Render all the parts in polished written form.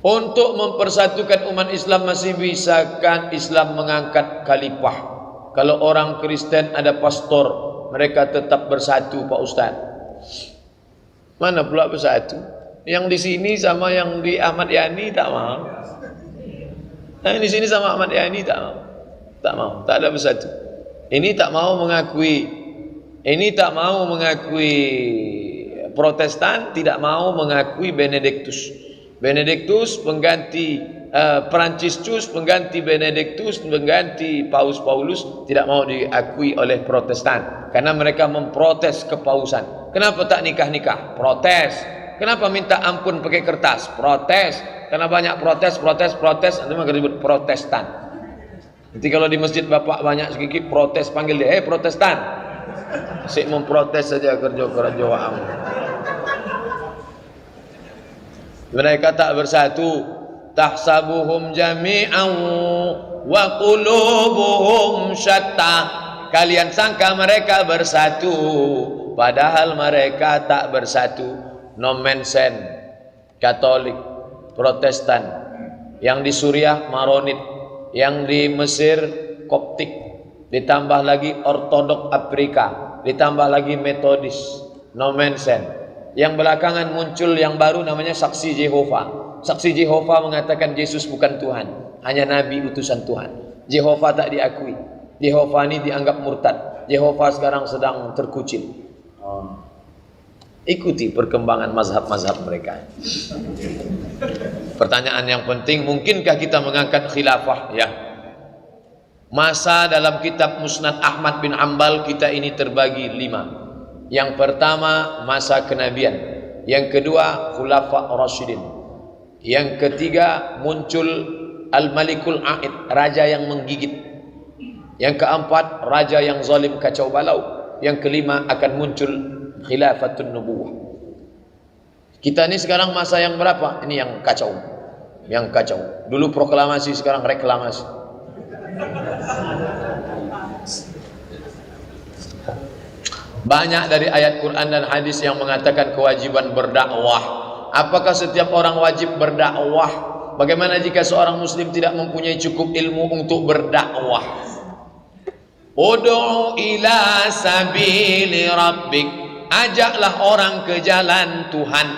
Untuk mempersatukan umat Islam masih bisa kan Islam mengangkat khalifah. Kalau orang Kristen ada pastor, mereka tetap bersatu Pak Ustaz. Mana pula bersatu? Yang di sini sama yang di Ahmad Yani tak mau. Yang di sini sama Ahmad Yani tak mau. Tak mau, tak ada bersatu. Ini tak mau mengakui, ini tak mau mengakui Protestan, tidak mau mengakui Benediktus. Benediktus pengganti Franciscus, pengganti Benediktus, pengganti Paus Paulus, tidak mau diakui oleh Protestan karena mereka memprotes kepausan. Kenapa tak nikah-nikah? Protes. Kenapa minta ampun pakai kertas? Protes. Karena banyak protes, nanti maka disebut Protestan. Nanti kalau di masjid bapak banyak sedikit protes, panggil dia, Protestan. Asyik memprotes saja kerja-kerja awam. Mereka tak bersatu. Tahsabuhum jami'an wa qulubuhum syatta. Kalian sangka mereka bersatu, padahal mereka tak bersatu. Nomensen, Katolik, Protestan, yang di Suriah Maronit, yang di Mesir Koptik, ditambah lagi Ortodok Afrika, ditambah lagi Metodis, Nomensen. Yang belakangan muncul yang baru namanya Saksi Jehova. Saksi Jehova mengatakan Yesus bukan Tuhan, hanya Nabi utusan Tuhan. Jehova tak diakui. Jehova ini dianggap murtad. Jehova sekarang sedang terkucil. Ikuti perkembangan mazhab-mazhab mereka. Pertanyaan yang penting, mungkinkah kita mengangkat khilafah? Ya. Masa dalam kitab Musnad Ahmad bin Ambal kita ini terbagi 5. Yang pertama masa kenabian, yang kedua khulafa Rasyidin, yang ketiga muncul Al-Malikul A'id, raja yang menggigit, yang keempat raja yang zalim kacau balau, yang kelima akan muncul khilafatun nubuwah. Kita ini sekarang masa yang berapa? Ini yang kacau, yang kacau. Dulu proklamasi, sekarang reklamasi. Banyak dari ayat Quran dan hadis yang mengatakan kewajiban berdakwah. Apakah setiap orang wajib berdakwah? Bagaimana jika seorang muslim tidak mempunyai cukup ilmu untuk berdakwah? Ud'u ila sabili rabbik. Ajaklah orang ke jalan Tuhan.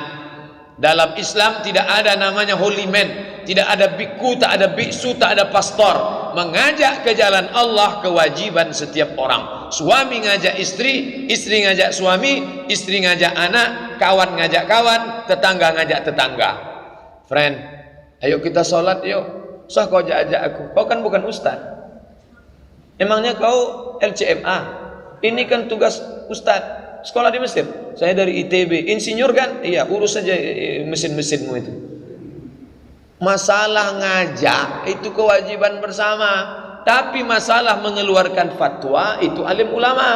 Dalam Islam tidak ada namanya holy man, tidak ada biku, tak ada biksu, tak ada pastor. Mengajak ke jalan Allah kewajiban setiap orang. Suami ngajak istri, istri ngajak suami, istri ngajak anak, kawan ngajak kawan, tetangga ngajak tetangga. Friend, ayo kita sholat yuk. Usah kau ajak aku, kau kan bukan ustaz. Emangnya kau LCMA? Ini kan tugas ustaz. Sekolah di Mesir, saya dari ITB, insinyur kan? Iya, urus saja mesin-mesinmu itu. Masalah ngajak itu kewajiban bersama, tapi masalah mengeluarkan fatwa itu alim ulama.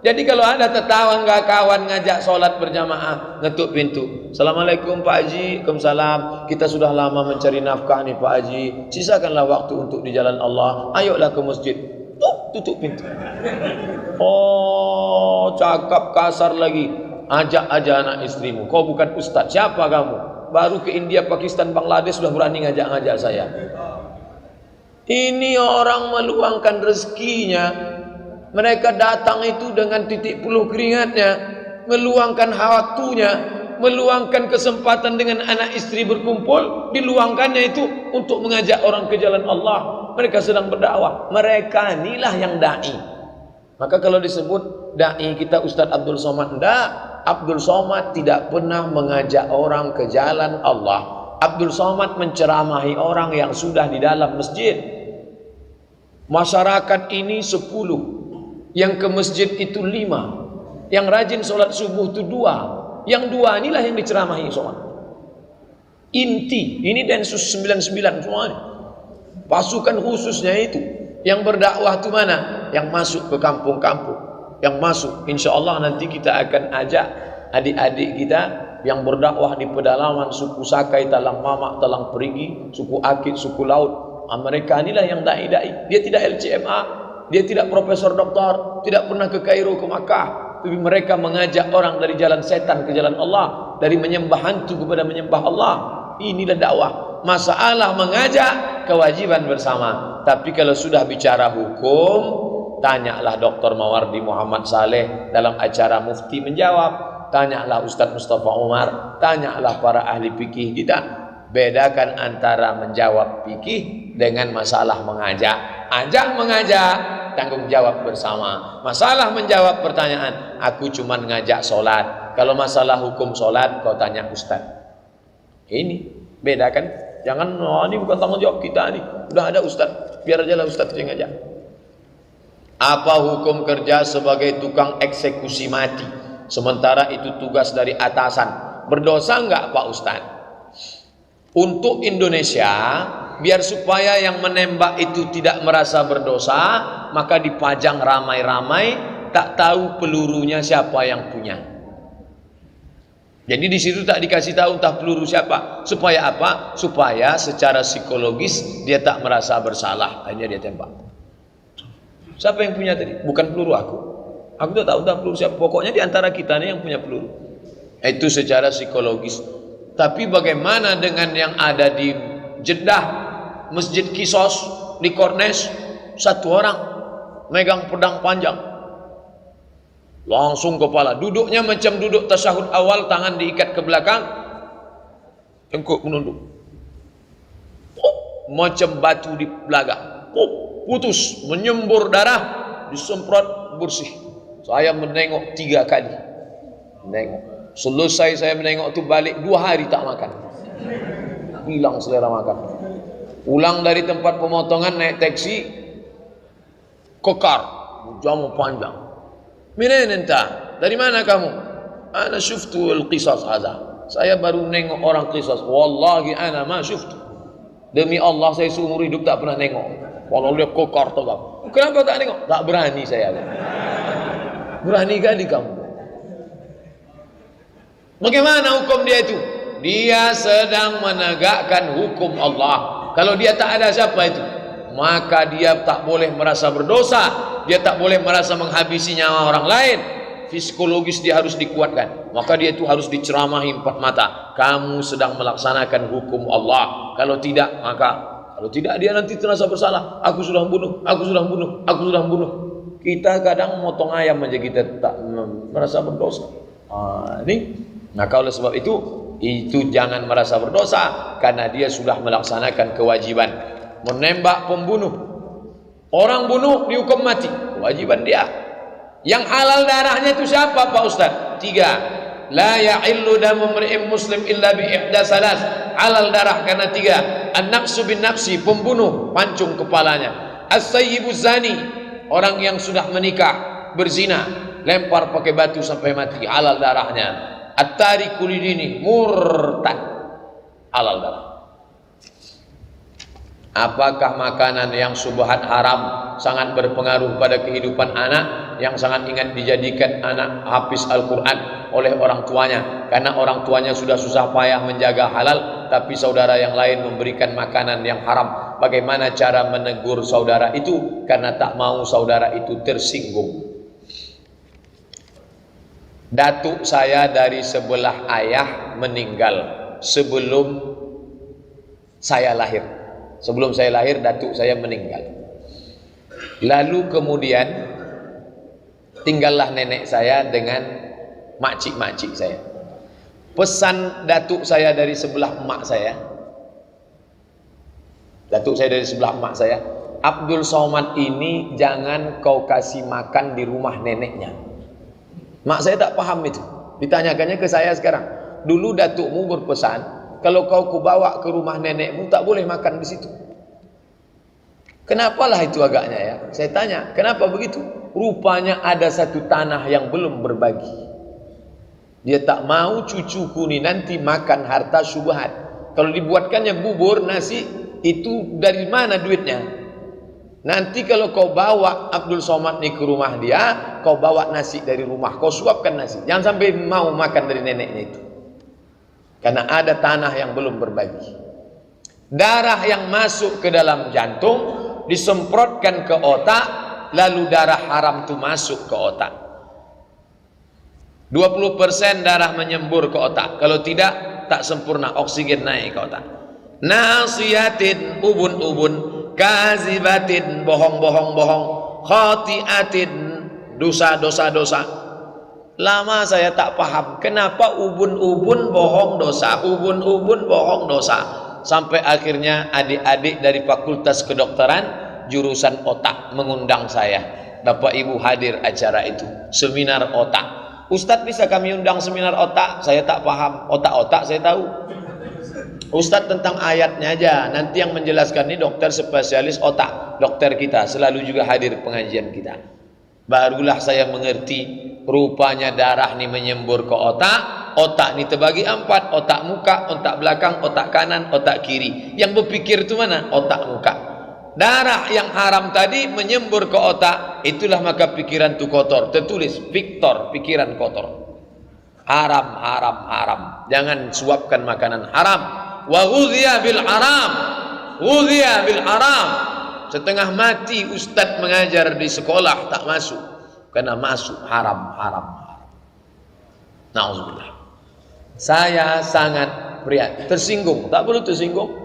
Jadi kalau ada tetangga kawan ngajak sholat berjamaah, ngetuk pintu, Assalamualaikum Pak Haji, Waalaikumsalam, kita sudah lama mencari nafkah nih Pak Haji, sisakanlah waktu untuk di jalan Allah, ayolah ke masjid. Tutup pintu. Oh, cakap kasar lagi. Ajak aja anak istrimu. Kau bukan ustaz. Siapa kamu? Baru ke India, Pakistan, Bangladesh sudah berani ngajak-ngajak saya. Ini orang meluangkan rezekinya. Mereka datang itu dengan titik puluh keringatnya, meluangkan waktunya, meluangkan kesempatan dengan anak istri berkumpul, diluangkannya itu untuk mengajak orang ke jalan Allah. Mereka sedang berdakwah. Mereka inilah yang dai. Maka kalau disebut dai kita Ustaz Abdul Somad, enggak. Abdul Somad tidak pernah mengajak orang ke jalan Allah. Abdul Somad menceramahi orang yang sudah di dalam masjid. Masyarakat ini 10, yang ke masjid itu 5, yang rajin sholat subuh itu 2, yang 2 inilah yang diceramahi Somad. Inti, ini Densus 99 semuanya. Pasukan khususnya itu yang berdakwah itu mana? Yang masuk ke kampung-kampung, yang masuk. Insya Allah nanti kita akan ajak adik-adik kita yang berdakwah di pedalaman suku Sakai, Talang Mamak, Talang Perigi, suku Akit, suku Laut. Mereka inilah yang dai-dai. Dia tidak LCMA, dia tidak profesor doktor, tidak pernah ke Kairo, ke Makkah, tapi mereka mengajak orang dari jalan setan ke jalan Allah, dari menyembah hantu kepada menyembah Allah. Inilah dakwah. Masalah mengajak kewajiban bersama. Tapi kalau sudah bicara hukum, tanyalah Dr. Mawardi Muhammad Saleh dalam acara Mufti menjawab, tanyalah Ustadz Mustafa Umar, tanyalah para ahli fikih kita. Bedakan antara menjawab fikih dengan masalah mengajak. Ajak mengajak, tanggung jawab bersama. Masalah menjawab pertanyaan, aku cuma ngajak sholat. Kalau masalah hukum sholat, kau tanya Ustadz. Ini beda kan? Jangan, oh, ini bukan tanggung jawab kita nih. Udah ada Ustadz, biar aja lah Ustadz yang ngajak. Apa hukum kerja sebagai tukang eksekusi mati, sementara itu tugas dari atasan? Berdosa enggak Pak Ustadz? Untuk Indonesia, biar supaya yang menembak itu tidak merasa berdosa, maka dipajang ramai-ramai, tak tahu pelurunya siapa yang punya. Jadi di situ tak dikasih tahu entah peluru siapa. Supaya apa? Supaya secara psikologis dia tak merasa bersalah. Akhirnya dia tembak. Siapa yang punya tadi? Bukan peluru aku. Aku tak tahu entah peluru siapa. Pokoknya di antara kita nih yang punya peluru. Itu secara psikologis. Tapi bagaimana dengan yang ada di Jeddah, Masjid Qisas, di Kornes, satu orang megang pedang panjang, langsung kepala, duduknya macam duduk tasyahud awal, tangan diikat ke belakang, tengkuk menunduk, macam batu di belakang, putus, menyembur darah, disemprot bersih. Saya menengok 3 kali, menengok. Selesai saya menengok tu balik 2 hari tak makan, hilang selera makan. Pulang dari tempat pemotongan naik taksi, kokar, jamu panjang. Minen entah, dari mana kamu? Ana syuftu al-qisas hadha. Saya baru nengok orang qisas. Wallahi ana ma syuftu. Demi Allah saya seumur hidup tak pernah nengok. Kalau dia kokar tu kamu. Kenapa tak nengok? Tak berani saya. Berani kali kamu. Bagaimana hukum dia itu? Dia sedang menegakkan hukum Allah. Kalau dia tak ada siapa itu? Maka dia tak boleh merasa berdosa. Dia tak boleh merasa menghabisi nyawa orang lain. Psikologis dia harus dikuatkan. Maka dia itu harus diceramahi 4 mata. Kamu sedang melaksanakan hukum Allah. Kalau tidak, kalau tidak dia nanti terasa bersalah. Aku sudah membunuh, aku sudah membunuh, aku sudah membunuh. Kita kadang motong ayam aja kita tak merasa berdosa. Nah kalau sebab itu jangan merasa berdosa, karena dia sudah melaksanakan kewajiban. Menembak pembunuh, orang bunuh dihukum mati, kewajiban dia. Yang halal darahnya itu siapa Pak Ustaz? 3. La ya'illu damu mri'in muslim illa bi ihda salas. Halal darah karena 3. An-nafsu bin nafsi, pembunuh pancung kepalanya. As-sayyibu zani, orang yang sudah menikah berzina, lempar pakai batu sampai mati, halal darahnya. At-tariku lidini, murtad, halal darah. Apakah makanan yang subhat haram sangat berpengaruh pada kehidupan anak yang sangat ingat dijadikan anak hafiz Al-Quran oleh orang tuanya, karena orang tuanya sudah susah payah menjaga halal, tapi saudara yang lain memberikan makanan yang haram? Bagaimana cara menegur saudara itu karena tak mau saudara itu tersinggung? Datuk saya dari sebelah ayah meninggal sebelum saya lahir. Sebelum saya lahir, datuk saya meninggal. Lalu kemudian tinggallah nenek saya dengan makcik-makcik saya. Pesan datuk saya dari sebelah emak saya, datuk saya dari sebelah emak saya, Abdul Somad ini jangan kau kasih makan di rumah neneknya. Mak saya tak paham itu. Ditanyakannya ke saya sekarang. Dulu datukmu berpesan, kalau kau kubawa ke rumah nenekmu tak boleh makan di situ. Kenapalah itu agaknya ya? Saya tanya, kenapa begitu? Rupanya ada satu tanah yang belum berbagi. Dia tak mau cucuku ni nanti makan harta syubhat. Kalau dibuatkannya bubur nasi, itu dari mana duitnya? Nanti kalau kau bawa Abdul Somad ni ke rumah dia, kau bawa nasi dari rumah, kau suapkan nasi. Jangan sampai mau makan dari neneknya itu. Karena ada tanah yang belum berbagi. Darah yang masuk ke dalam jantung disemprotkan ke otak, lalu darah haram itu masuk ke otak. 20% darah menyembur ke otak. Kalau tidak, tak sempurna, oksigen naik ke otak. Nasiyatin, ubun-ubun, kazibatin, bohong-bohong-bohong, khati'atin, dosa. Lama saya tak paham kenapa ubun-ubun bohong dosa, ubun-ubun bohong dosa. Sampai akhirnya adik-adik dari Fakultas Kedokteran jurusan otak mengundang saya. Bapak Ibu hadir acara itu, seminar otak. Ustadz, bisa kami undang seminar otak? Saya tak paham. Otak-otak saya tahu. Ustadz tentang ayatnya aja. Nanti yang menjelaskan ini dokter spesialis otak. Dokter kita selalu juga hadir pengajian kita. Barulah saya mengerti, rupanya darah ini menyembur ke otak. Otak ini terbagi 4, otak muka, otak belakang, otak kanan, otak kiri. Yang berpikir itu mana? Otak muka. Darah yang haram tadi menyembur ke otak, itulah maka pikiran itu kotor. Tertulis Victor, pikiran kotor. Haram, haram, haram. Jangan suapkan makanan haram. Wa ghudhiya bil haram, ghudhiya bil haram. Setengah mati ustadz mengajar di sekolah tak masuk karena masuk haram. Nauzubillah. Saya sangat prihatin, tersinggung. Tak perlu tersinggung.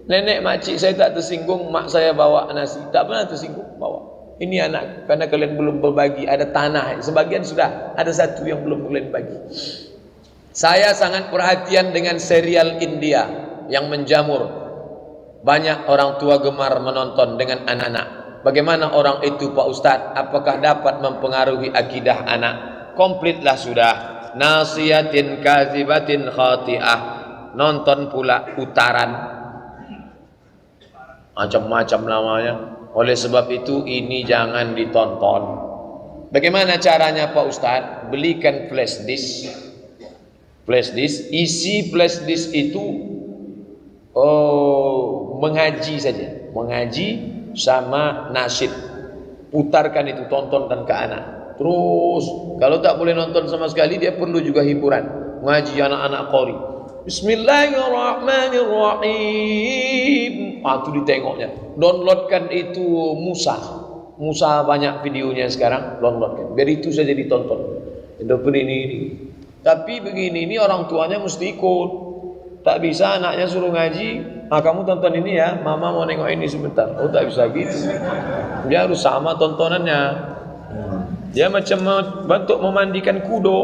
Nenek makcik saya tak tersinggung, mak saya bawa nasi, tak pernah tersinggung bawa. Ini anak, karena kalian belum berbagi, ada tanah, sebagian sudah, ada satu yang belum kalian bagi. Saya sangat perhatian dengan serial India yang menjamur. Banyak orang tua gemar menonton dengan anak-anak. Bagaimana orang itu Pak Ustadz? Apakah dapat mempengaruhi akidah anak? Komplitlah sudah. Nasiyatin kazibatin khati'ah. Nonton pula utaran. Macam-macam namanya. Oleh sebab itu ini jangan ditonton. Bagaimana caranya Pak Ustadz? Belikan flash disk. Flash disk, isi flash disk itu mengaji saja, mengaji sama nasyid. Putarkan itu, tontonkan ke anak. Terus kalau tak boleh nonton sama sekali, dia perlu juga hiburan. Mengaji anak-anak qori. Bismillahirrahmanirrahim. Itu ditengoknya. Downloadkan itu Musa banyak videonya sekarang, downloadkan. Biar itu saja ditonton. Itu pun ini. Tapi begini, ini orang tuanya mesti ikut. Tak bisa anaknya suruh ngaji, kamu tonton ini ya, mama mau nengok ini sebentar. Oh, tak bisa gitu. Dia harus sama tontonannya. Dia macam bentuk memandikan kudo,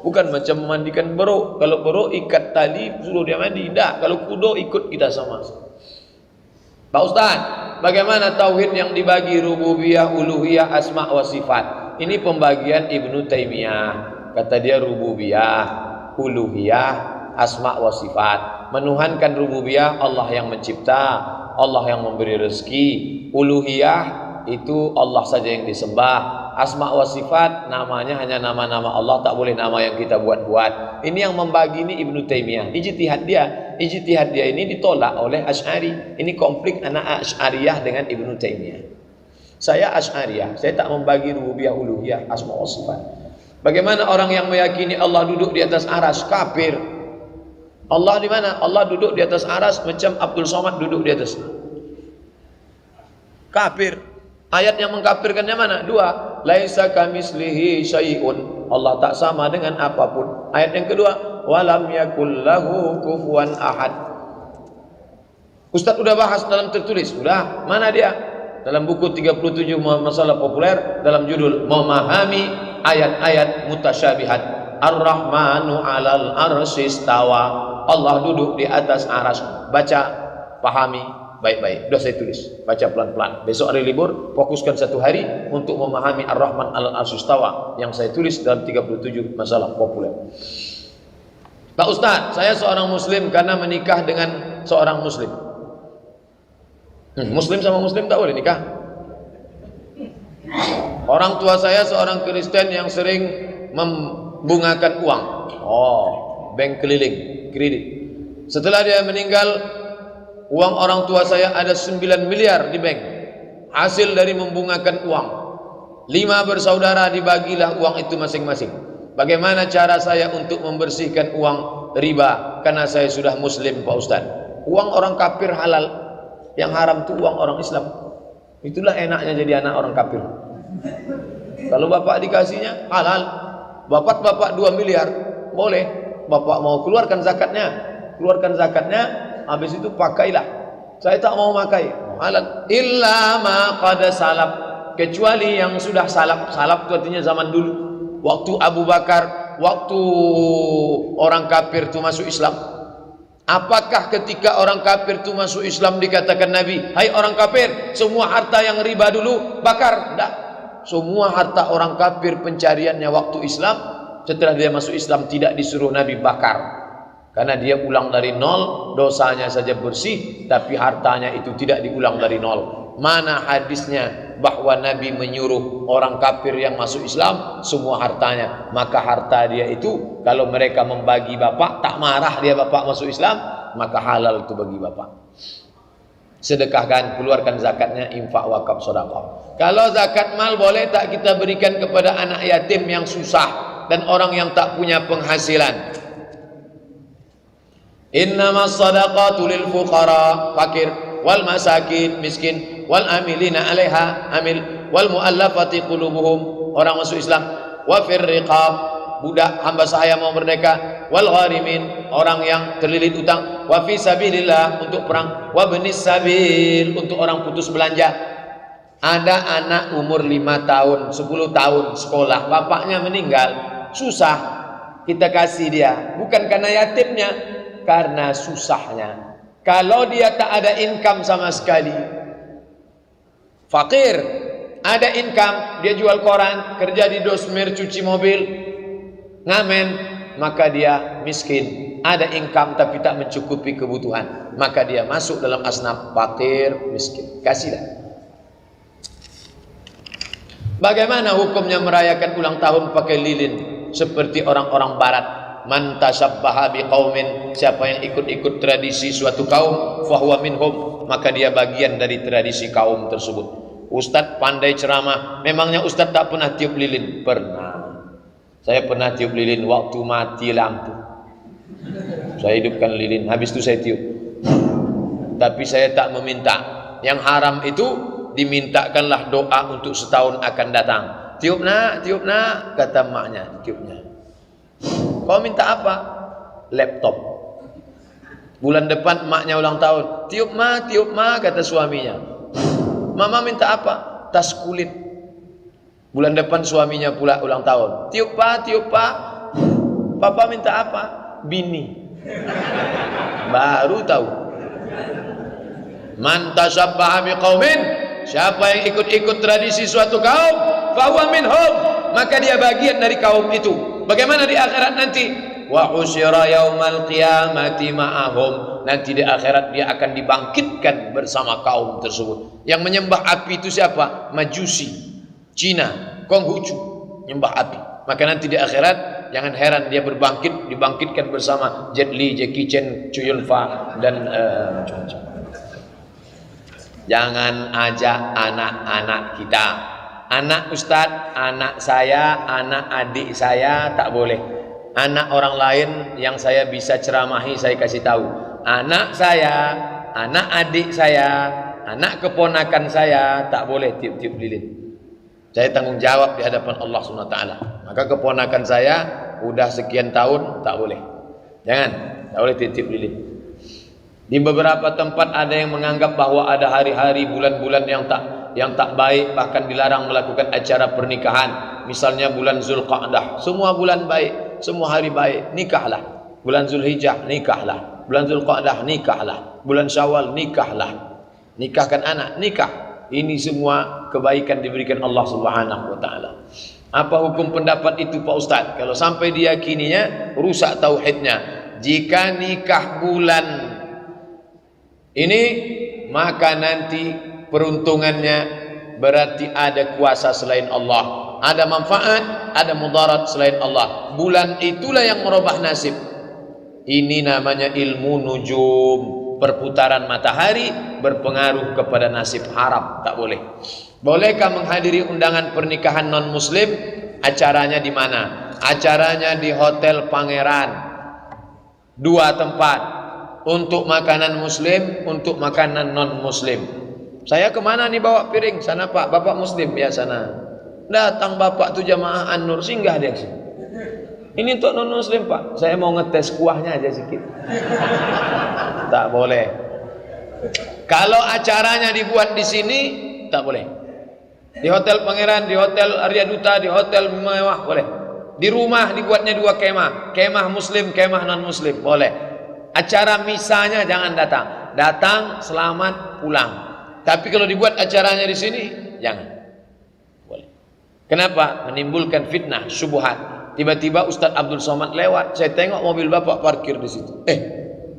bukan macam memandikan beruk. Kalau beruk ikat tali suruh dia mandi. Tak, kalau kudo ikut kita sama. Pak Ustaz, bagaimana tauhid yang dibagi rububiyah, uluhiyah, asma wa sifat? Ini pembagian Ibnu Taimiyah. Kata dia rububiyah, uluhiyah, asma wa sifat. Menuhankan rububiyah, Allah yang mencipta, Allah yang memberi rezeki. Uluhiyah itu Allah saja yang disembah. Asma wa sifat namanya hanya nama-nama Allah, tak boleh nama yang kita buat-buat. Ini yang membagi ini Ibnu Taimiyah. Ijtihad dia ini ditolak oleh Asy'ari. Ini konflik anak Asy'ariyah dengan Ibnu Taimiyah. Saya Asy'ariyah, saya tak membagi rububiyah, uluhiyah, asma wa sifat. Bagaimana orang yang meyakini Allah duduk di atas aras? Kafir. Allah di mana? Allah duduk di atas aras macam Abdul Somad duduk di atas. Kafir. Ayat yang mengkafirkannya mana? 2. Laisa kamislihi syai'un. Allah tak sama dengan apapun. Ayat yang kedua, walam yakul lahu kufuwan ahad. Ustaz udah bahas dalam tertulis. Sudah. Mana dia? Dalam buku 37 masalah populer, dalam judul memahami ayat-ayat mutasyabihat. Ar-Rahmanu 'alal arsy istawa. Allah duduk di atas aras. Baca, pahami baik-baik. Sudah saya tulis. Baca pelan-pelan. Besok hari libur, fokuskan 1 hari untuk memahami Ar-Rahman 'alal arsy istawa yang saya tulis dalam 37 masalah populer. Pak Ustaz, saya seorang muslim karena menikah dengan seorang muslim. Muslim sama muslim tak boleh nikah. Orang tua saya seorang Kristen yang sering membungakan uang. Bank keliling, kredit. Setelah dia meninggal, uang orang tua saya ada 9 miliar di bank. Hasil dari membungakan uang. 5 bersaudara dibagilah uang itu masing-masing. Bagaimana cara saya untuk membersihkan uang riba? Karena saya sudah muslim Pak Ustaz. Uang orang kafir halal. Yang haram itu uang orang Islam. Itulah enaknya jadi anak orang kafir. Kalau bapak dikasihnya halal. Bapak 2 miliar boleh. bapak mau keluarkan zakatnya, habis itu pakailah. Saya tak mau pakai, halal. Illa ma qad salaf, kecuali yang sudah salaf. Salaf itu artinya zaman dulu, waktu Abu Bakar, waktu orang kafir itu masuk Islam. Apakah ketika orang kafir itu masuk Islam dikatakan Nabi, hai orang kafir, semua harta yang riba dulu bakar? Tidak. Semua harta orang kafir pencariannya waktu Islam, setelah dia masuk Islam tidak disuruh Nabi bakar. Karena dia ulang dari nol, dosanya saja bersih, tapi hartanya itu tidak diulang dari nol. Mana hadisnya bahwa Nabi menyuruh orang kafir yang masuk Islam semua hartanya? Maka harta dia itu, kalau mereka membagi bapak, tak marah dia bapak masuk Islam, maka halal itu bagi bapak. Sedekahkan, keluarkan zakatnya, infak, wakaf, sedekah. Kalau zakat mal boleh tak kita berikan kepada anak yatim yang susah dan orang yang tak punya penghasilan? Innamas sadaqatu lil fuqara, fakir, wal masakin, miskin, wal amilina 'alaiha, amil, wal muallafati qulubuhum, orang masuk Islam, wa fir riqab, budak hamba sahaya mau merdeka, wal gharimin, orang yang terlilit utang, wa fi sabilillah, untuk perang, wa benis sabil, untuk orang putus belanja. Ada anak umur 5 tahun, 10 tahun sekolah, bapaknya meninggal, susah, kita kasih dia, bukan karena yatimnya, karena susahnya. Kalau dia tak ada income sama sekali, fakir, ada income, dia jual koran, kerja di dosmir, cuci mobil, ngamen, maka dia miskin. Ada income tapi tak mencukupi kebutuhan, maka dia masuk dalam asnaf fakir, miskin. Kasihlah. Bagaimana hukumnya merayakan ulang tahun pakai lilin seperti orang-orang barat? Man tashabbaha biqaumin, siapa yang ikut-ikut tradisi suatu kaum, fahuwa minhum, maka dia bagian dari tradisi kaum tersebut. Ustadz pandai ceramah, memangnya Ustadz tak pernah tiup lilin? Pernah. Saya pernah tiup lilin waktu mati lampu. Saya hidupkan lilin, habis itu saya tiup. Tapi saya tak meminta. Yang haram itu dimintakanlah doa untuk setahun akan datang. Tiup nak, kata maknya, tiupnya. Kau minta apa? Laptop. Bulan depan maknya ulang tahun. Tiup ma, kata suaminya. Mama minta apa? Tas kulit. Bulan depan suaminya pula ulang tahun. Tiup pa. Papa minta apa? Bini. Baru tahu. Man tashabbaha biqaumin, siapa yang ikut-ikut tradisi suatu kaum, fahuwa minhum, maka dia bagian dari kaum itu. Bagaimana di akhirat nanti? Wa husyira yaumal qiyamati ma'ahum, nanti di akhirat dia akan dibangkitkan bersama kaum tersebut. Yang menyembah api itu siapa? Majusi, Cina, Konghucu, menyembah api. Maka nanti di akhirat jangan heran dia dibangkitkan bersama Jet Li, Jackie Chan, Chow Yun Fat dan jangan ajak anak-anak kita. Anak ustadz, anak saya, anak adik saya tak boleh. Anak orang lain yang saya bisa ceramahi saya kasih tahu. Anak saya, anak adik saya, anak keponakan saya tak boleh tiup-tiup lilin. Saya tanggung jawab di hadapan Allah SWT. Maka keponakan saya udah sekian tahun tak boleh. Jangan, tak boleh tiup-tiup lilin. Di beberapa tempat ada yang menganggap bahwa ada hari-hari, bulan-bulan yang tak baik, bahkan dilarang melakukan acara pernikahan. Misalnya bulan Zulqa'dah, semua bulan baik, semua hari baik, nikahlah. Bulan Zulhijjah, nikahlah. Bulan Zulqa'dah, nikahlah. Bulan Syawal, nikahlah. Nikahkan anak, nikah. Ini semua kebaikan diberikan Allah Subhanahu wa taala. Apa hukum pendapat itu Pak Ustaz? Kalau sampai diyakininya rusak tauhidnya. Jika nikah bulan ini, maka nanti peruntungannya berarti ada kuasa selain Allah, ada manfaat, ada mudarat selain Allah. Bulan itulah yang merubah nasib. Ini namanya ilmu nujum, perputaran matahari berpengaruh kepada nasib. Haram, tak boleh. Bolehkah menghadiri undangan pernikahan non muslim? Acaranya di mana? Acaranya di Hotel Pangeran. 2 tempat, untuk makanan muslim, untuk makanan non muslim. Saya kemana nih bawa piring? Sana Pak, Bapak muslim ya sana. Datang Bapak tuh jamaah An-Nur, singgah dia sini. Ini untuk non muslim Pak, saya mau ngetes kuahnya aja sedikit. Tak boleh. Kalau acaranya dibuat di sini, tak boleh. Di Hotel Pangeran, di Hotel Arya Duta, di hotel mewah boleh. Di rumah dibuatnya 2 kemah, kemah muslim, kemah non muslim, boleh. Acara misanya jangan datang. Datang, selamat, pulang. Tapi kalau dibuat acaranya di sini, jangan. Boleh. Kenapa? Menimbulkan fitnah, syubhat. Tiba-tiba Ustadz Abdul Somad lewat, saya tengok mobil bapak parkir di situ.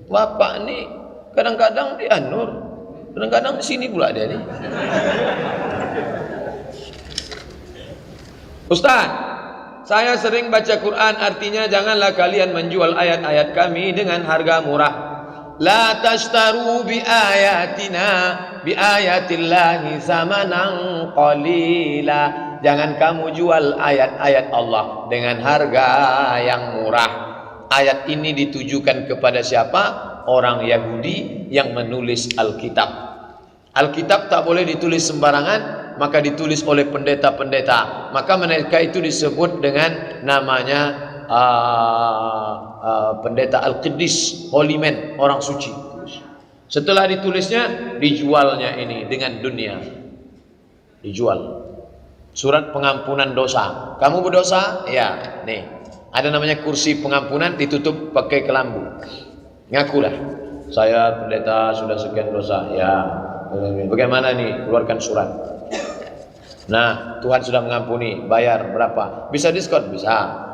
Bapak ini kadang-kadang di An-Nur, kadang-kadang di sini pula dia nih. Ustadz, saya sering baca Quran, artinya janganlah kalian menjual ayat-ayat kami dengan harga murah. La tashtaru bi ayatina bi ayatillahi samanan qalila. Jangan kamu jual ayat-ayat Allah dengan harga yang murah. Ayat ini ditujukan kepada siapa? Orang Yahudi yang menulis Alkitab. Alkitab tak boleh ditulis sembarangan, maka ditulis oleh pendeta-pendeta. Maka mereka itu disebut dengan namanya pendeta Al-Qiddis, Holy Man, orang suci. Setelah ditulisnya, dijualnya ini dengan dunia. Dijual. Surat pengampunan dosa. Kamu berdosa? Ya, nih. Ada namanya kursi pengampunan, ditutup pakai kelambu. Ngakulah. Saya pendeta sudah sekian dosa. Ya. Bagaimana nih? Keluarkan surat. Nah, Tuhan sudah mengampuni. Bayar berapa? Bisa diskon? Bisa.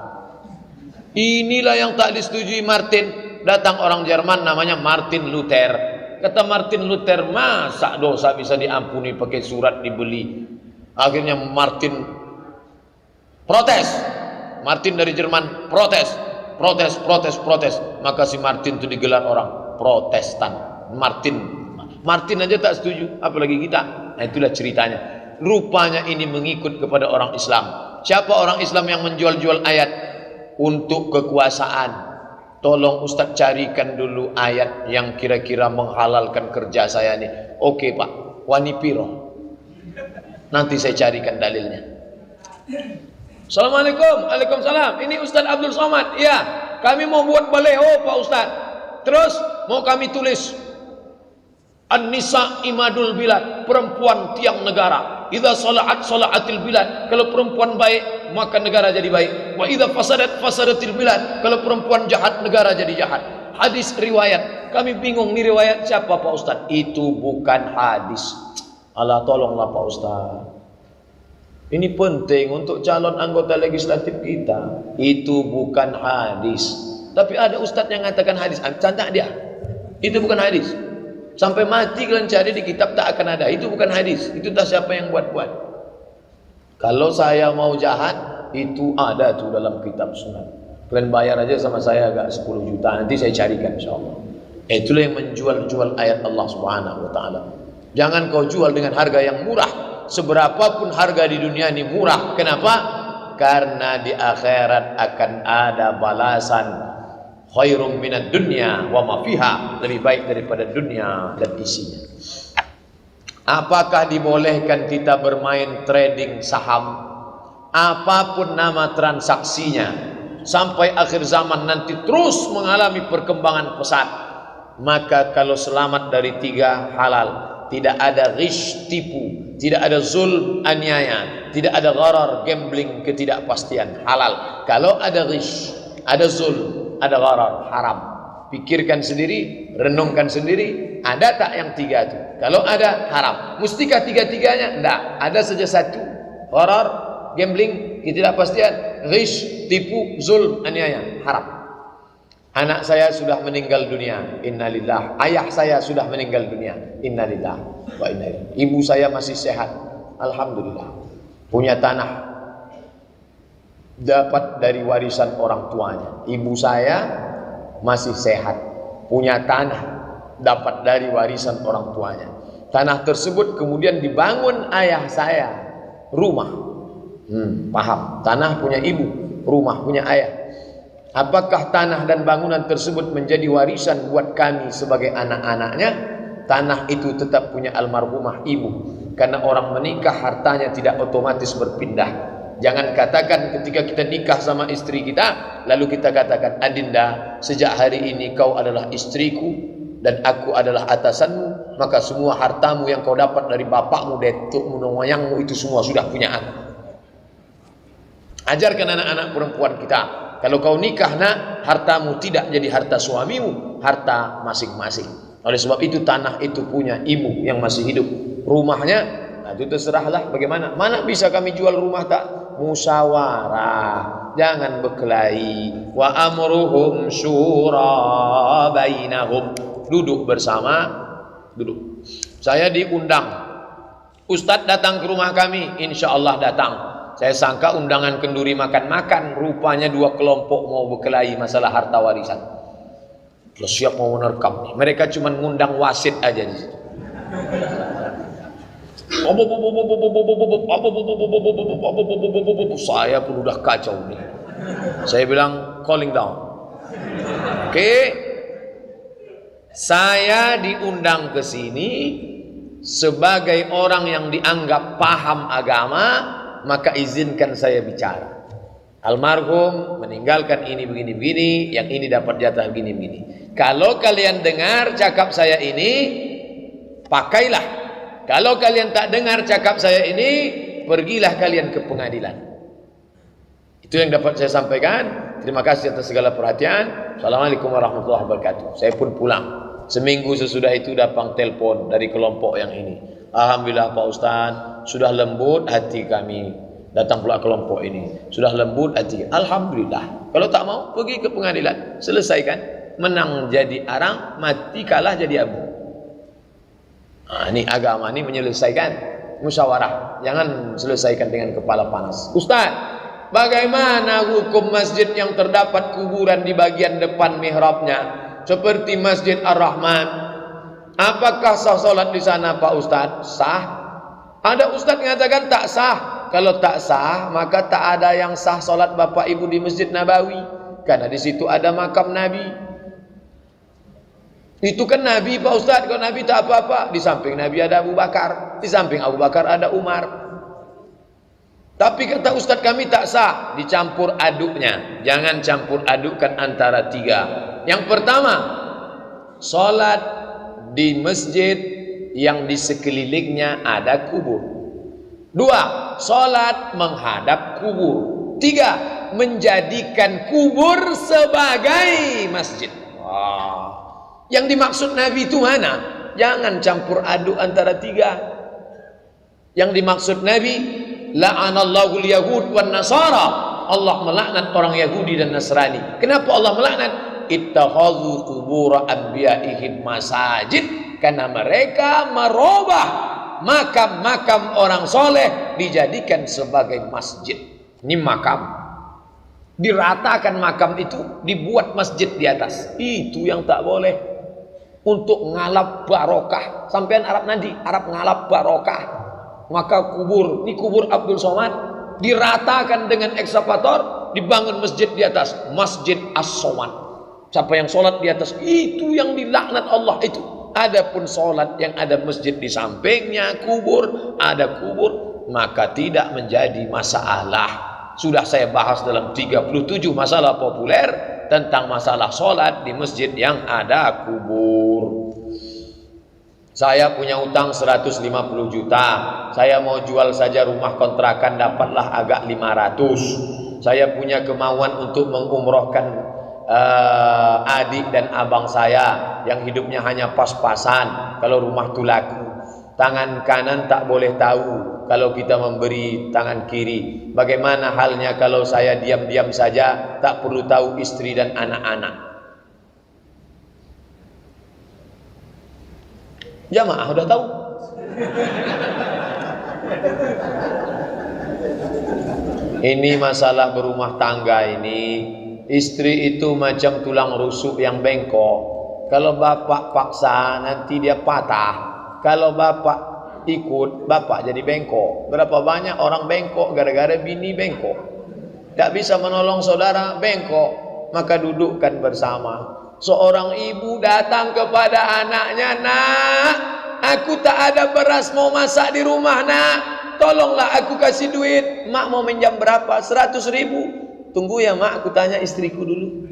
Inilah yang tak disetujui Martin. Datang orang Jerman namanya Martin Luther. Kata Martin Luther, masa dosa bisa diampuni pakai surat dibeli? Akhirnya Martin protes. Martin dari Jerman protes. Maka si Martin itu digelar orang Protestan. Martin aja tak setuju, apalagi kita. Nah, itulah ceritanya. Rupanya ini mengikut kepada orang Islam. Siapa orang Islam yang menjual-jual ayat untuk kekuasaan? Tolong Ustaz carikan dulu ayat yang kira-kira menghalalkan kerja saya nih. Oke Pak, wani piro? Nanti saya carikan dalilnya. Assalamualaikum. Waalaikumsalam. Ini Ustaz Abdul Somad. Ya, kami mau buat baleho Pak Ustaz. Terus mau kami tulis An-Nisa imadul bilad, perempuan tiang negara. Idza salaatil bilad, kalau perempuan baik maka negara jadi baik. Wa idza fasadatil bilad, kalau perempuan jahat negara jadi jahat. Hadis riwayat. Kami bingung nih riwayat siapa Pak Ustaz? Itu bukan hadis. Allah tolonglah Pak Ustaz. Ini penting untuk calon anggota legislatif kita. Itu bukan hadis. Tapi ada ustaz yang mengatakan hadis. Cantik dia. Itu bukan hadis. Sampai mati kalian cari di kitab tak akan ada. Itu bukan hadis. Itu tak siapa yang buat-buat. Kalau saya mau jahat, itu ada tuh dalam kitab sunnah. Kalian bayar aja sama saya agak 10 juta. Nanti saya carikan insyaAllah. Itulah yang menjual-jual ayat Allah Subhanahu wa ta'ala. Jangan kau jual dengan harga yang murah. Seberapapun harga di dunia ini murah. Kenapa? Karena di akhirat akan ada balasan. Khairum minad dunya wa ma fiha. Lebih baik daripada dunia dan isinya. Apakah dibolehkan kita bermain trading saham? Apapun nama transaksinya, sampai akhir zaman nanti terus mengalami perkembangan pesat. Maka kalau selamat dari 3 halal, tidak ada ghish, tipu, tidak ada zulm, aniaya, tidak ada gharar, gambling, ketidakpastian, halal. Kalau ada ghish, ada zulm, ada gharar, haram. Pikirkan sendiri, renungkan sendiri, ada tak yang 3 itu? Kalau ada, haram. Mustikah 3-3-nya? Tidak, ada saja 1. Gharar, gambling, ketidakpastian, ghish, tipu, zulm, aniaya, haram. Anak saya sudah meninggal dunia, innalillah. Ayah saya sudah meninggal dunia, innalillah wa inna ilaihi. Ibu saya masih sehat, alhamdulillah. Punya tanah, dapat dari warisan orang tuanya. Ibu saya masih sehat, punya tanah, dapat dari warisan orang tuanya. Tanah tersebut kemudian dibangun ayah saya rumah. Paham? Tanah punya ibu, rumah punya ayah. Apakah tanah dan bangunan tersebut menjadi warisan buat kami sebagai anak-anaknya? Tanah itu tetap punya almarhumah ibu. Karena orang menikah hartanya tidak otomatis berpindah. Jangan katakan ketika kita nikah sama istri kita, lalu kita katakan, Adinda, sejak hari ini kau adalah istriku dan aku adalah atasanmu, maka semua hartamu yang kau dapat dari bapakmu, datukmu, moyangmu itu semua sudah punya aku. Ajarkan anak-anak perempuan kita, kalau kau nikah nak, hartamu tidak jadi harta suamimu, harta masing-masing. Oleh sebab itu tanah itu punya ibu yang masih hidup. Rumahnya, nah itu terserahlah bagaimana. Mana bisa kami jual rumah tak? Musyawarah, jangan berkelahi. Wa amruhum syura bainahum. Duduk bersama, duduk. Saya diundang, Ustadz datang ke rumah kami, insya Allah datang. Saya sangka undangan kenduri makan-makan, rupanya dua kelompok mau berkelahi masalah harta warisan. Sudah siap mau menerkam nih. Mereka cuma ngundang wasit aja di situ. Saya pun udah kacau nih. Saya bilang calling down. Oke. Saya diundang ke sini sebagai orang yang dianggap paham agama, maka izinkan saya bicara. Almarhum meninggalkan ini begini-begini, yang ini dapat jatah begini-begini. Kalau kalian dengar cakap saya ini, pakailah. Kalau kalian tak dengar cakap saya ini, pergilah kalian ke pengadilan. Itu yang dapat saya sampaikan. Terima kasih atas segala perhatian. Assalamualaikum warahmatullahi wabarakatuh. Saya pun pulang. Seminggu sesudah itu datang telepon dari kelompok yang ini. Alhamdulillah Pak Ustaz, sudah lembut hati kami. Datang pula kelompok ini. Sudah lembut hati. Alhamdulillah. Kalau tak mau, pergi ke pengadilan. Selesaikan. Menang jadi arang, mati kalah jadi abu. Nah, ini agama ini menyelesaikan musyawarah. Jangan selesaikan dengan kepala panas. Ustaz, bagaimana hukum masjid yang terdapat kuburan di bagian depan mihrabnya, seperti Masjid Ar-Rahman? Apakah sah solat di sana Pak Ustaz? Sah. Ada Ustaz mengatakan tak sah. Kalau tak sah, maka tak ada yang sah solat Bapak Ibu di Masjid Nabawi, karena di situ ada makam Nabi. Itu kan Nabi Pak Ustaz. Kalau Nabi tak apa-apa. Di samping Nabi ada Abu Bakar, di samping Abu Bakar ada Umar. Tapi kata Ustaz kami tak sah. Dicampur aduknya. Jangan campur adukkan antara tiga. Yang pertama, solat di masjid yang di sekelilingnya ada kubur. Dua, solat menghadap kubur. Tiga, menjadikan kubur sebagai masjid. Wah. Yang dimaksud Nabi itu mana? Jangan campur aduk antara tiga. Yang dimaksud Nabi, la'anallahu al-yahud wan nasara. Allah melaknat orang Yahudi dan Nasrani. Kenapa Allah melaknat? Ittakhadhu qubur anbiya'ihim masajid. Karena mereka merubah makam-makam orang soleh dijadikan sebagai masjid. Ini makam. Diratakan makam itu, dibuat masjid di atas. Itu yang tak boleh. Untuk ngalap barokah. Sampean Arab nanti, Arab ngalap barokah. Maka kubur, ini kubur Abdul Somad, diratakan dengan ekskavator, dibangun masjid di atas. Masjid As-Somad. Siapa yang sholat di atas, itu yang dilaknat Allah itu. Adapun sholat yang ada masjid di sampingnya, kubur, ada kubur, maka tidak menjadi masalah. Sudah saya bahas dalam 37 masalah populer tentang masalah sholat di masjid yang ada kubur. Saya punya utang 150 juta. Saya mau jual saja rumah kontrakan, dapatlah agak 500. Saya punya kemauan untuk mengumrohkan adik dan abang saya yang hidupnya hanya pas-pasan. Kalau rumah itu laku, tangan kanan tak boleh tahu kalau kita memberi tangan kiri. Bagaimana halnya kalau saya diam-diam saja, tak perlu tahu istri dan anak-anak? Jamaah udah tahu. Ini masalah berumah tangga ini. Istri itu macam tulang rusuk yang bengkok. Kalau bapak paksa, nanti dia patah. Kalau bapak ikut, bapak jadi bengkok. Berapa banyak orang bengkok gara-gara bini bengkok. Tak bisa menolong saudara bengkok, maka dudukkan bersama. Seorang ibu datang kepada anaknya, nak, aku tak ada beras mau masak di rumah, nak. tolonglah aku kasih duit. Mak mau minjam berapa? 100.000. Tunggu ya mak, aku tanya istriku dulu.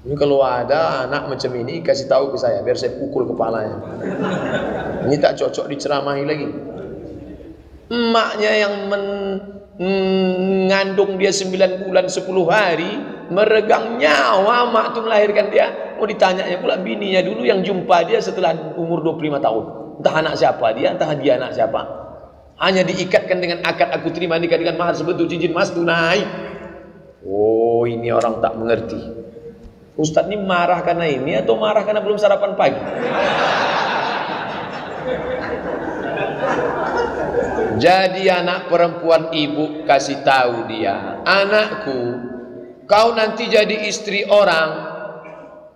Ini kalau ada anak macam ini kasih tahu ke saya biar saya pukul kepalanya. Ini tak cocok diceramahi lagi. Emaknya yang mengandung dia 9 bulan 10 hari, meregang nyawa mak tu melahirkan dia. Mau ditanyanya pula bininya dulu yang jumpa dia setelah umur 25 tahun. Entah anak siapa dia, entah dia anak siapa. Hanya diikatkan dengan akad aku terima nikah dengan mahar sebentuk cincin emas tunai. Oh, ini orang tak mengerti. Ustaz ini marah karena ini atau marah karena belum sarapan pagi? Jadi anak perempuan ibu kasih tahu dia, anakku, kau nanti jadi istri orang,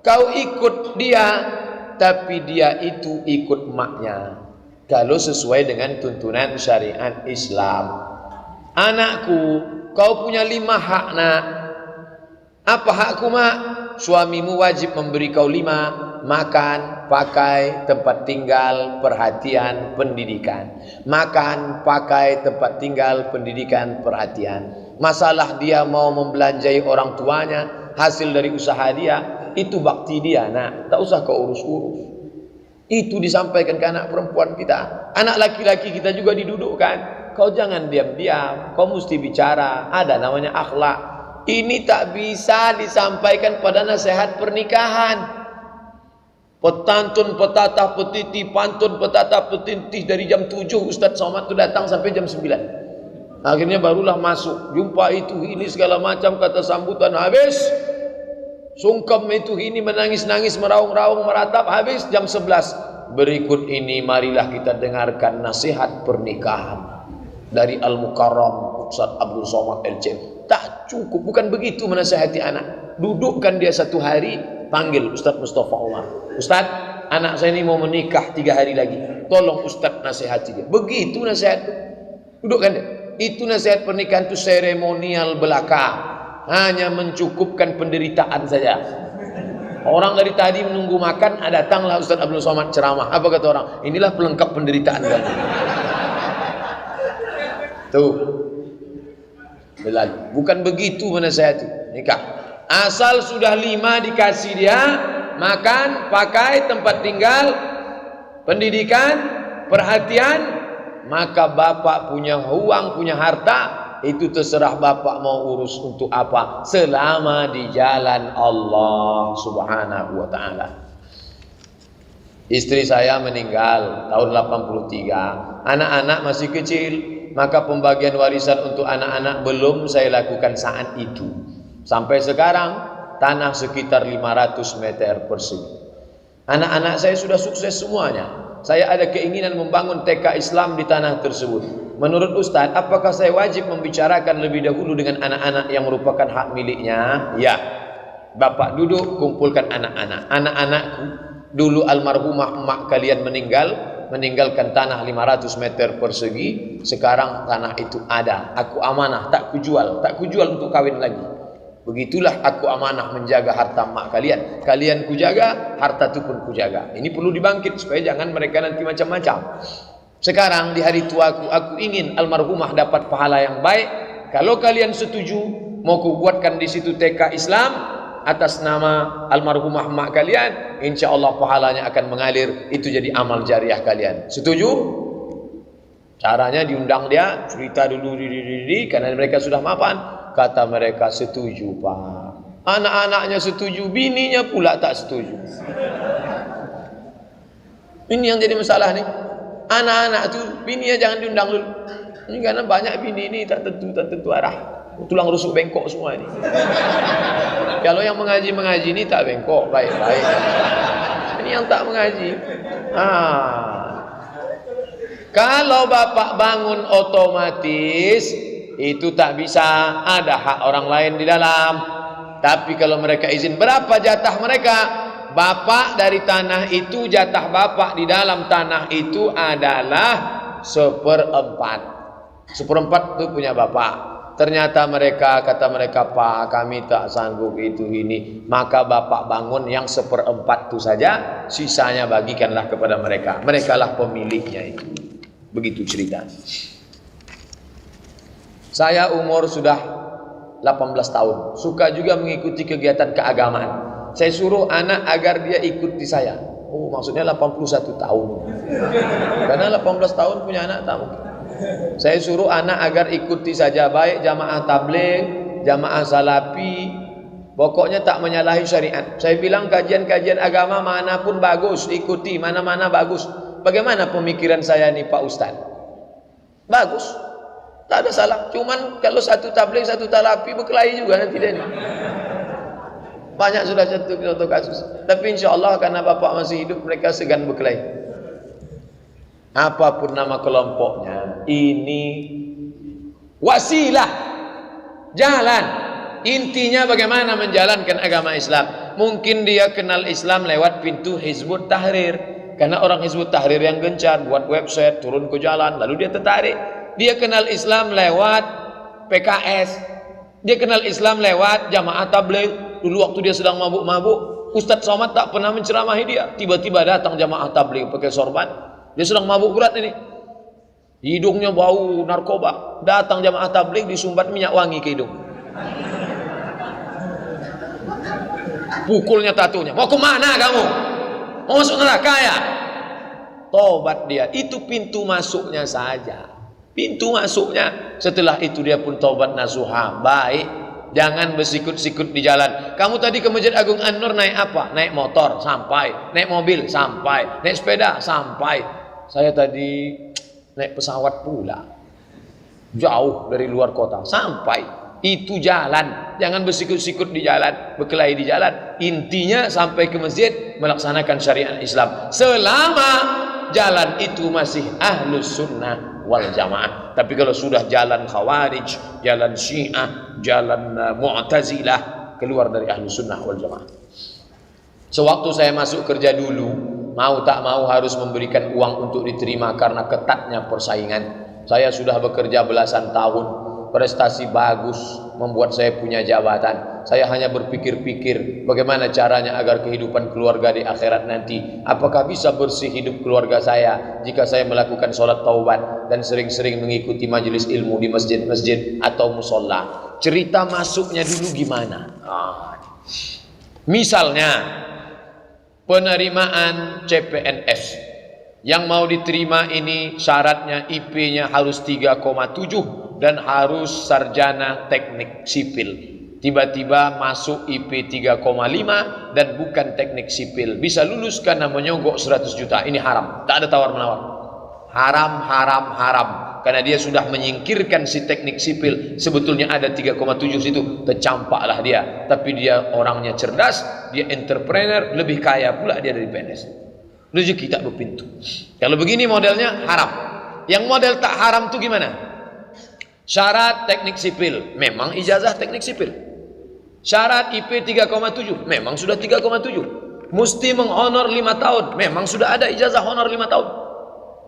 kau ikut dia, tapi dia itu ikut maknya. Kalau sesuai dengan tuntunan syariat Islam. Anakku, kau punya 5 hak nak. Apa hakku mak? Suamimu wajib memberi kau 5. Makan, pakai, tempat tinggal, perhatian, pendidikan. Makan, pakai, tempat tinggal, pendidikan, perhatian. Masalah dia mau membelanjai orang tuanya, hasil dari usaha dia, itu bakti dia nak. Tak usah kau urus-urus. Itu disampaikan ke anak perempuan kita. Anak laki-laki kita juga didudukkan. Kau jangan diam-diam, kau mesti bicara. Ada namanya akhlak. Ini tak bisa disampaikan pada nasihat pernikahan. Petantun, petatah, petiti, pantun, petatah, petitih dari jam 7 Ustaz Somad itu datang sampai jam 9. Akhirnya barulah masuk. Jumpa itu ini segala macam kata sambutan habis. Sungkem itu ini menangis-nangis, meraung-raung, meratap habis jam 11. Berikut ini marilah kita dengarkan nasihat pernikahan dari Al-Mukarram Ustaz Abdul Somad LC. Tak cukup, bukan begitu menasihati anak. Dudukkan dia 1 hari, panggil Ustaz Mustafa Umar. Ustaz, anak saya ini mau menikah 3 hari lagi. Tolong Ustaz nasihati dia. Begitu nasihat. Dudukkan dia. Itu nasihat pernikahan itu seremonial belaka. Hanya mencukupkan penderitaan saja. Orang dari tadi menunggu makan, datanglah Ustaz Abdul Somad ceramah. Apa kata orang? Inilah pelengkap penderitaan kamu. Tuh. Bukan begitu menasihati nikah. Asal sudah 5 dikasih dia, makan, pakai, tempat tinggal, pendidikan, perhatian, maka bapak punya uang, punya harta, itu terserah bapak mau urus untuk apa, selama di jalan Allah Subhanahu wa ta'ala. Istri saya meninggal tahun 83. Anak-anak masih kecil, maka pembagian warisan untuk anak-anak belum saya lakukan saat itu. Sampai sekarang tanah sekitar 500 meter persegi. Anak-anak saya sudah sukses semuanya. Saya ada keinginan membangun TK Islam di tanah tersebut. Menurut Ustaz, apakah saya wajib membicarakan lebih dahulu dengan anak-anak yang merupakan hak miliknya? Ya. Bapak duduk, kumpulkan anak-anak. Anak-anakku, dulu almarhumah emak kalian meninggalkan tanah 500 meter persegi. Sekarang tanah itu ada, aku amanah, tak kujual untuk kawin lagi. Begitulah aku amanah menjaga harta emak kalian. Kalian kujaga, harta itu pun kujaga. Ini perlu dibangkit supaya jangan mereka nanti macam-macam. Sekarang di hari tuaku, aku ingin almarhumah dapat pahala yang baik. Kalau kalian setuju, mau kubuatkan di situ TK Islam atas nama almarhumah emak kalian, insya Allah pahalanya akan mengalir. Itu jadi amal jariah kalian. Setuju? Caranya diundang dia, cerita dulu karena mereka sudah mapan. Kata mereka setuju Pak. Anak-anaknya setuju, bininya pula tak setuju. Ini yang jadi masalah nih. Anak-anak tu bininya jangan diundang dulu. Ini karena banyak bini ini tak tentu arah. Tulang rusuk bengkok semua ini. Kalau yang mengaji ini tak bengkok, baik-baik. Ini yang tak mengaji. Kalau bapak bangun otomatis itu tak bisa, ada hak orang lain di dalam. Tapi kalau mereka izin, berapa jatah mereka? Bapak dari tanah itu, jatah bapak di dalam tanah itu adalah 1/4. 1/4 itu punya bapak. Ternyata mereka, kata mereka, Pak kami tak sanggup itu ini. Maka bapak bangun yang 1/4 itu saja, sisanya bagikanlah kepada mereka. Merekalah pemiliknya itu. Begitu cerita. Saya umur sudah 18 tahun, suka juga mengikuti kegiatan keagamaan. Saya suruh anak agar dia ikuti saya. Oh, maksudnya 81 tahun. Karena 18 tahun punya anak tahu. Saya suruh anak agar ikuti saja, baik jamaah tabligh, jamaah salafi, pokoknya tak menyalahi syariat. Saya bilang kajian-kajian agama manapun bagus, ikuti, mana-mana bagus. Bagaimana pemikiran saya nih Pak Ustaz? Bagus, tak ada salah. Cuman kalau satu tabligh, satu salafi berkelahi juga nanti dia. Banyak sudah contoh kasus. Tapi insya Allah karena bapak masih hidup, mereka segan berkelahi. Apapun nama kelompoknya, ini wasilah, jalan. Intinya bagaimana menjalankan agama Islam. Mungkin dia kenal Islam lewat pintu Hizbut Tahrir, karena orang Hizbut Tahrir yang gencar buat website, turun ke jalan, lalu dia tertarik. Dia kenal Islam lewat PKS, dia kenal Islam lewat jamaah tabligh. Dulu waktu dia sedang mabuk-mabuk, Ustadz Somad tak pernah menceramahi dia. Tiba-tiba datang jamaah tabligh pakai sorban. Dia sedang mabuk berat ini, hidungnya bau narkoba. Datang jamaah tabligh disumbat minyak wangi ke hidung. Pukulnya tatunya. Mau kemana kamu? Mau masuk neraka ya? Tobat dia. Itu pintu masuknya saja. Pintu masuknya. Setelah itu dia pun tobat nasuha. Baik. Jangan bersikut-sikut di jalan. Kamu tadi ke Masjid Agung An-Nur naik apa? Naik motor, sampai. Naik mobil, sampai. Naik sepeda, sampai. Saya tadi naik pesawat pula. Jauh dari luar kota, sampai. Itu jalan. Jangan bersikut-sikut di jalan, berkelahi di jalan. Intinya sampai ke masjid melaksanakan syariat Islam. Selama jalan itu masih ahlus sunnah wal jamaah. Tapi kalau sudah jalan khawarij, jalan syiah, jalan mu'tazilah, keluar dari ahlus sunnah wal jamaah. Sewaktu saya masuk kerja dulu, mau tak mau harus memberikan uang untuk diterima karena ketatnya persaingan. Saya sudah bekerja belasan tahun, prestasi bagus, membuat saya punya jabatan. Saya hanya berpikir-pikir bagaimana caranya agar kehidupan keluarga di akhirat nanti. Apakah bisa bersih hidup keluarga saya jika saya melakukan sholat taubat dan sering-sering mengikuti majelis ilmu di masjid-masjid atau musola. Cerita masuknya dulu gimana? Misalnya penerimaan CPNS. Yang mau diterima ini syaratnya IP-nya harus 3,7 dan harus sarjana teknik sipil. Tiba-tiba masuk IP 3,5 dan bukan teknik sipil. Bisa lulus karena menyogok 100 juta. Ini haram. Tak ada tawar-menawar. Haram, haram, haram. Karena dia sudah menyingkirkan si teknik sipil. Sebetulnya ada 3,7 situ. Tercampaklah dia. Tapi dia orangnya cerdas. Dia entrepreneur. Lebih kaya pula dia dari PNS. Rezeki tak berpintu. Kalau begini modelnya haram. Yang model tak haram itu gimana? Syarat teknik sipil, memang ijazah teknik sipil. Syarat IP 3,7, memang sudah 3,7. Mesti menghonor 5 tahun, memang sudah ada ijazah honor 5 tahun.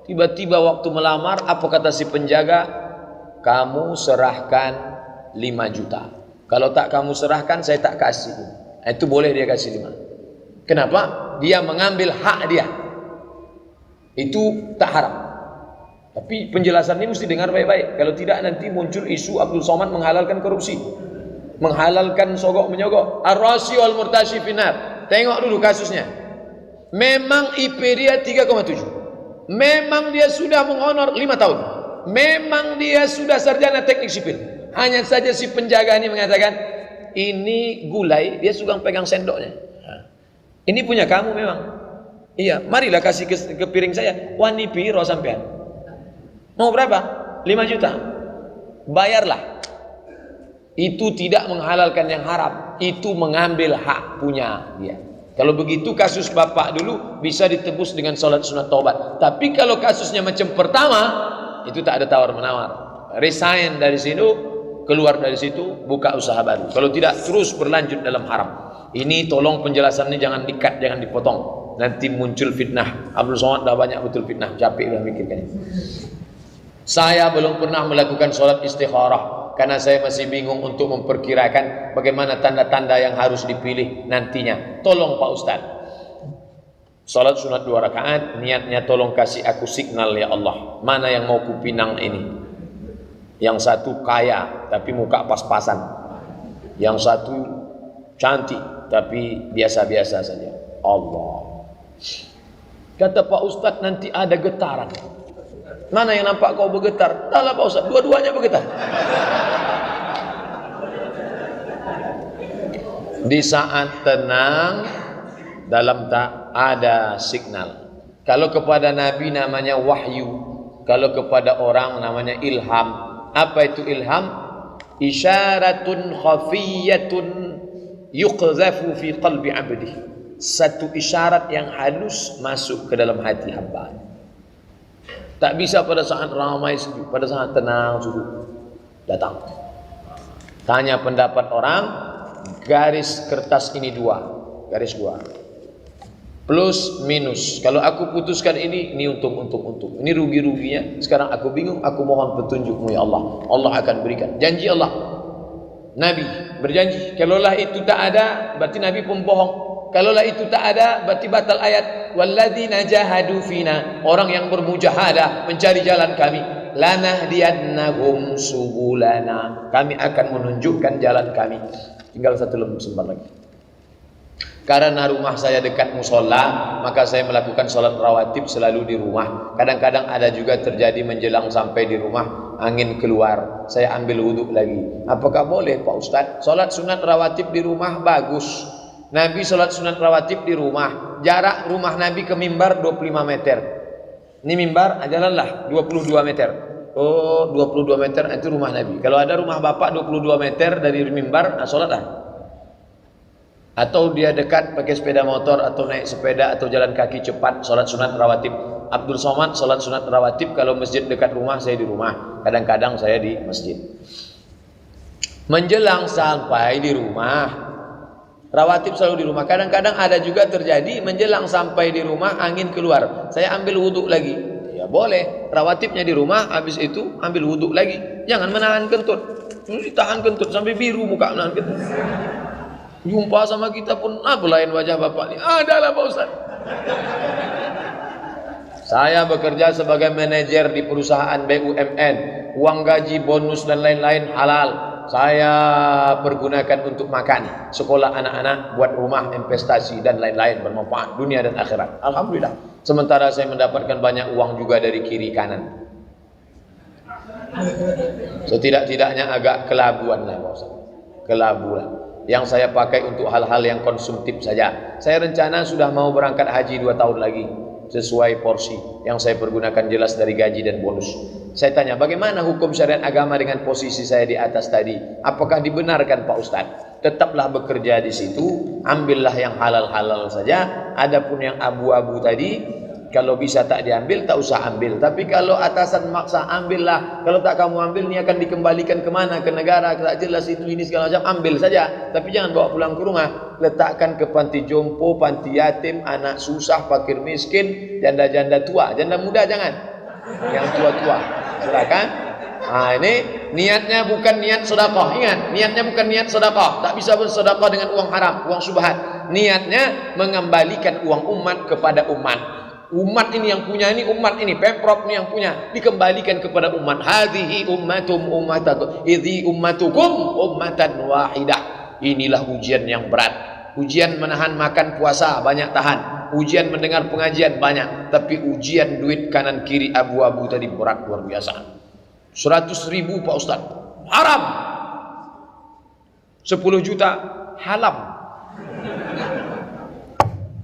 Tiba-tiba waktu melamar, apa kata si penjaga? Kamu serahkan 5 juta. Kalau tak kamu serahkan, saya tak kasih. Itu boleh dia kasih 5. Kenapa? Dia mengambil hak dia. Itu tak haram. Tapi penjelasan ini mesti dengar baik-baik. Kalau tidak nanti muncul isu Abdul Somad menghalalkan korupsi, menghalalkan sogok menyogok. Ar-Rashi wal Murtashi finar. Tengok dulu kasusnya. Memang IP dia 3,7. Memang dia sudah menghonor 5 tahun. Memang dia sudah sarjana teknik sipil. Hanya saja si penjaga ini mengatakan, ini gulai, dia suka pegang sendoknya. Ini punya kamu memang. Iya, marilah kasih ke piring saya. Wani piro sampean? Mau berapa? 5 juta. Bayarlah. Itu tidak menghalalkan yang haram. Itu mengambil hak punya dia. Kalau begitu kasus bapak dulu bisa ditebus dengan sholat sunat taubat. Tapi kalau kasusnya macam pertama, itu tak ada tawar-menawar. Resign dari situ, keluar dari situ, buka usaha baru. Kalau tidak, terus berlanjut dalam haram. Ini tolong penjelasannya jangan di-cut, jangan dipotong. Nanti muncul fitnah. Abdul Somad dah banyak betul fitnah. Capek dah mikirkan. Saya belum pernah melakukan sholat istikharah karena saya masih bingung untuk memperkirakan bagaimana tanda-tanda yang harus dipilih nantinya. Tolong Pak Ustaz. Salat sunat 2 rakaat, niatnya tolong kasih aku signal ya Allah, mana yang mau kupinang ini. Yang satu kaya tapi muka pas-pasan, yang satu cantik tapi biasa-biasa saja. Allah. Kata Pak Ustadz, nanti ada getaran. Mana yang nampak kau bergetar? Entahlah Pak Ustadz, dua-duanya bergetar. Di saat tenang, dalam tak ada signal. Kalau kepada Nabi namanya wahyu, kalau kepada orang namanya ilham. Apa itu ilham? Isyaratun khafiyatun yuqzafu fi qalbi abdi. Satu isyarat yang halus masuk ke dalam hati hamba. Tak bisa pada saat ramai sejuk, pada saat tenang suruh datang. Tanya pendapat orang, garis kertas ini 2, garis 2. Plus minus. Kalau aku putuskan ini untung. Ini rugi-ruginya. Sekarang aku bingung, aku mohon petunjukmu ya Allah. Allah akan berikan. Janji Allah. Nabi berjanji. Kalaulah itu tak ada, berarti Nabi pembohong. Kalaulah itu tak ada, berarti batal ayat. Walladzina jahadu fina. Orang yang bermujahadah mencari jalan kami. Lanahdiyannahum subulana. Kami akan menunjukkan jalan kami. Tinggal 1 lembar lagi. Karena rumah saya dekat musola, maka saya melakukan sholat rawatib selalu di rumah. Kadang-kadang ada juga terjadi menjelang sampai di rumah, angin keluar, saya ambil wudhu lagi. Apakah boleh Pak Ustadz? Sholat sunat rawatib di rumah bagus. Nabi sholat sunat rawatib di rumah. Jarak rumah Nabi ke mimbar 25 meter. Ini mimbar, jalanlah 22 meter. Oh, 22 meter itu rumah Nabi. Kalau ada rumah bapak 22 meter dari mimbar, sholatlah. Atau dia dekat pakai sepeda motor atau naik sepeda atau jalan kaki cepat, sholat sunat rawatib. Abdul Somad sholat sunat rawatib, kalau masjid dekat rumah saya di rumah, kadang-kadang saya di masjid. Menjelang sampai di rumah, rawatib selalu di rumah. Kadang-kadang ada juga terjadi menjelang sampai di rumah angin keluar, saya ambil wudhu lagi. Ya boleh, rawatibnya di rumah, habis itu ambil wudhu lagi. Jangan menahan kentut. Tahan kentut sampai biru muka menahan kentut. Jumpa sama kita pun lain wajah bapak ini. Adalah Pak Ustaz. Saya bekerja sebagai manajer di perusahaan BUMN. Uang gaji, bonus dan lain-lain halal. Saya pergunakan untuk makan, sekolah anak-anak, buat rumah, investasi dan lain-lain bermanfaat dunia dan akhirat. Alhamdulillah. Sementara saya mendapatkan banyak uang juga dari kiri kanan. Setidak-tidaknya agak kelabuan lah Pak Ustaz. Kelabuan. Yang saya pakai untuk hal-hal yang konsumtif saja. Saya rencana sudah mau berangkat haji 2 tahun lagi, sesuai porsi yang saya pergunakan jelas dari gaji dan bonus. Saya tanya, bagaimana hukum syariat agama dengan posisi saya di atas tadi? Apakah dibenarkan Pak Ustadz? Tetaplah bekerja di situ, ambillah yang halal-halal saja. Adapun yang abu-abu tadi, kalau bisa tak diambil, tak usah ambil. Tapi kalau atasan maksa, ambillah. Kalau tak kamu ambil, ini akan dikembalikan kemana? Ke negara, tak jelas itu, ini segala macam. Ambil saja. Tapi jangan bawa pulang ke rumah. Letakkan ke panti jompo, panti yatim, anak susah, fakir miskin, janda-janda tua. Janda muda jangan. Yang tua-tua. Silakan. Nah ini niatnya bukan niat sedekah. Ingat, niatnya bukan niat sedekah. Tak bisa bersedekah dengan uang haram, uang syubhat. Niatnya mengembalikan uang umat kepada umat. Umat ini yang punya, ini umat ini, Pemprov ini yang punya, dikembalikan kepada umat. Hadhihi ummatum ummatakum, idhi ummatukum ummatan wahidah. Inilah ujian yang berat. Ujian menahan makan puasa banyak tahan. Ujian mendengar pengajian banyak, tapi ujian duit kanan kiri abu-abu tadi berat luar biasa. 100.000 Pak Ustaz, haram. 10 juta halam.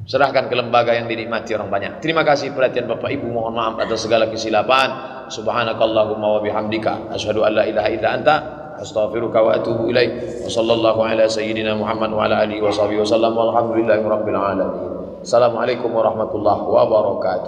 Serahkan ke lembaga yang dinikmati orang banyak. Terima kasih perhatian Bapak Ibu, mohon maaf atas segala kesilapan. Subhanakallahumma wa bihamdika asyhadu an la ilaha illa anta astaghfiruka wa atubu ilaik. Wa sallallahu ala sayyidina Muhammad wa ala alihi wa sahbihi wasallam walhamdulillahi rabbil alamin. Assalamualaikum warahmatullahi wabarakatuh.